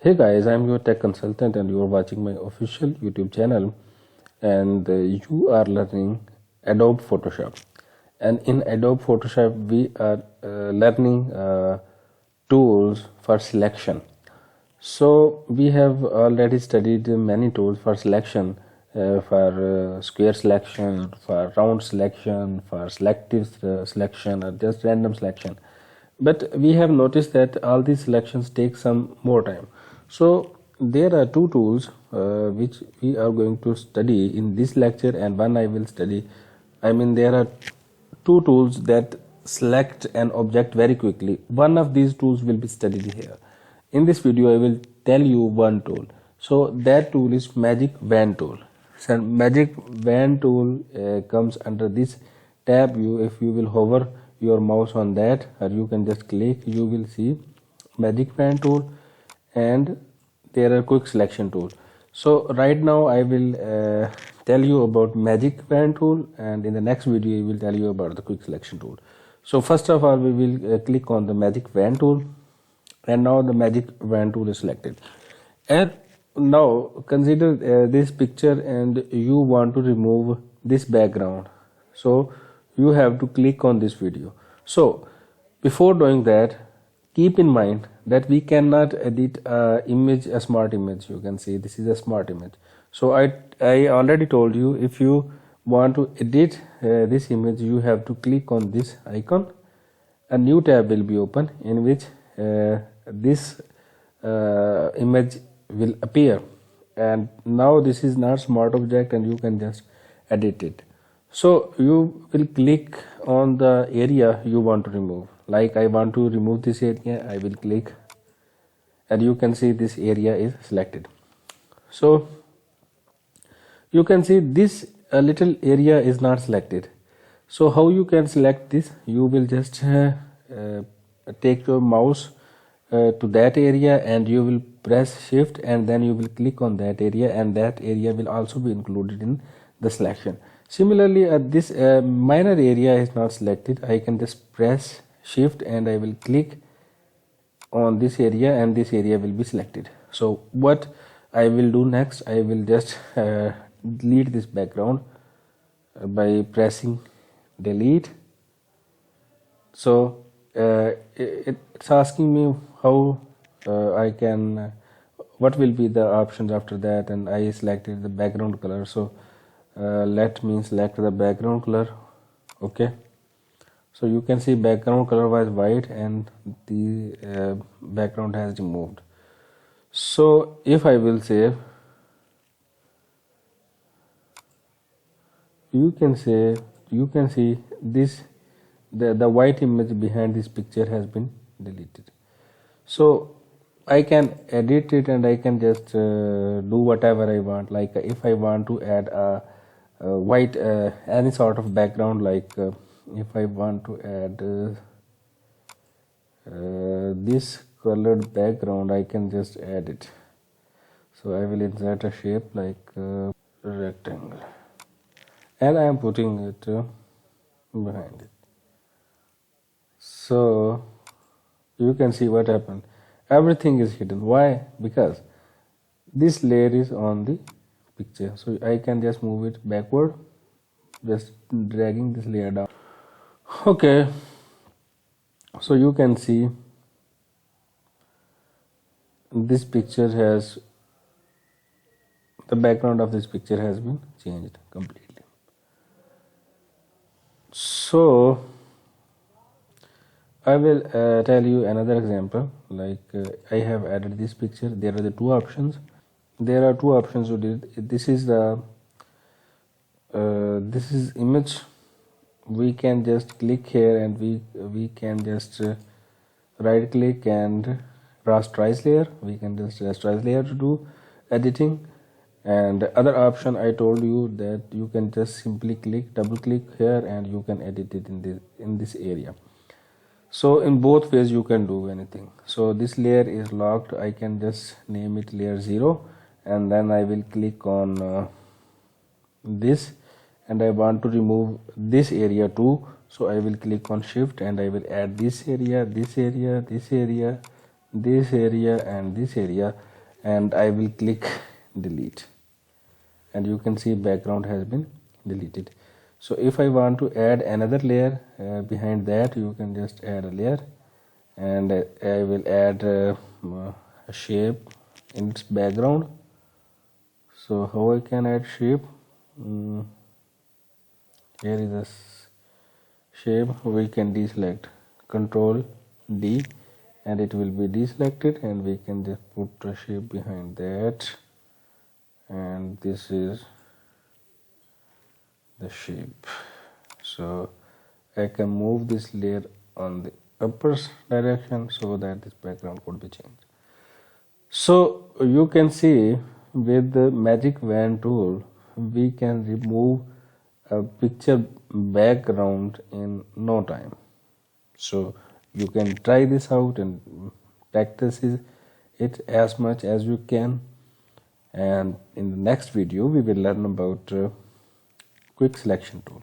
Hey guys, I'm your tech consultant and you are watching my official YouTube channel, and you are learning Adobe Photoshop. And in Adobe Photoshop we are learning tools for selection. So we have already studied many tools for selection, for square selection, for round selection, for selective selection, or just random selection. But we have noticed that all these selections take some more time. So there are two tools which we are going to study in this lecture, and one I will study. There are two tools that select an object very quickly. One of these tools will be studied here. In this video I will tell you one tool. So that tool is Majic Wand Tool. So Majic Wand Tool comes under this tab. If you will hover your mouse on that, or you can just click, you will see Majic Wand Tool, and there are quick selection tool. So right now I will tell you about Majic Wand Tool, and in the next video I will tell you about the quick selection tool. So first of all we will click on the Majic Wand Tool, and now the Majic Wand Tool is selected. And now consider this picture and you want to remove this background. So you have to click on this video. So before doing that, keep in mind that we cannot edit a smart image. You can see this is a smart image. So I already told you, if you want to edit this image, you have to click on this icon. A new tab will be open in which this image will appear, and now this is not smart object and you can just edit it. So you will click on the area you want to remove. Like I want to remove this area, I will click, and you can see this area is selected. So you can see this little area is not selected. So how you can select this? You will just take your mouse to that area and you will press shift, and then you will click on that area, and that area will also be included in the selection. Similarly, this minor area is not selected. I can just press shift and I will click on this area, and this area will be selected. So what I will do next, I will just delete this background by pressing delete. So it's asking me how I can what will be the options after that, and I selected the background color. So let me select the background color. Okay, so you can see background color was white and the background has removed. So if I will save, you can see this the white image behind this picture has been deleted. So I can edit it and I can just do whatever I want. Like if I want to add a white any sort of background, like if I want to add this colored background, I can just add it. So I will insert a shape like rectangle, and I am putting it behind it. So you can see what happened. Everything is hidden. Why? Because this layer is on the picture. So I can just move it backward, just dragging this layer down. Okay, so you can see this picture has, the background of this picture has been changed completely. So I will tell you another example. Like I have added this picture. There are the two options. There are two options to do it. This is the this is image. We can just click here and we can just right click and rasterize layer. We can just rasterize layer to do editing. And the other option, I told you that you can just simply double click here and you can edit it in this area. So in both ways you can do anything. So this layer is locked. I can just name it layer 0, and then I will click on this, and I want to remove this area too. So I will click on shift and I will add this area, this area, this area, this area and this area. and I will click delete, and you can see background has been deleted. So if I want to add another layer behind that, you can just add a layer, and I will add a shape in its background. So how I can add shape? Here is a shape. We can deselect, Control D, and it will be deselected, and we can just put a shape behind that, and this is the shape. So I can move this layer on the upper direction so that this background could be changed. So you can see with the Majic Wand tool we can remove a picture background in no time. So you can try this out and practice it as much as you can, and in the next video we will learn about quick selection tool.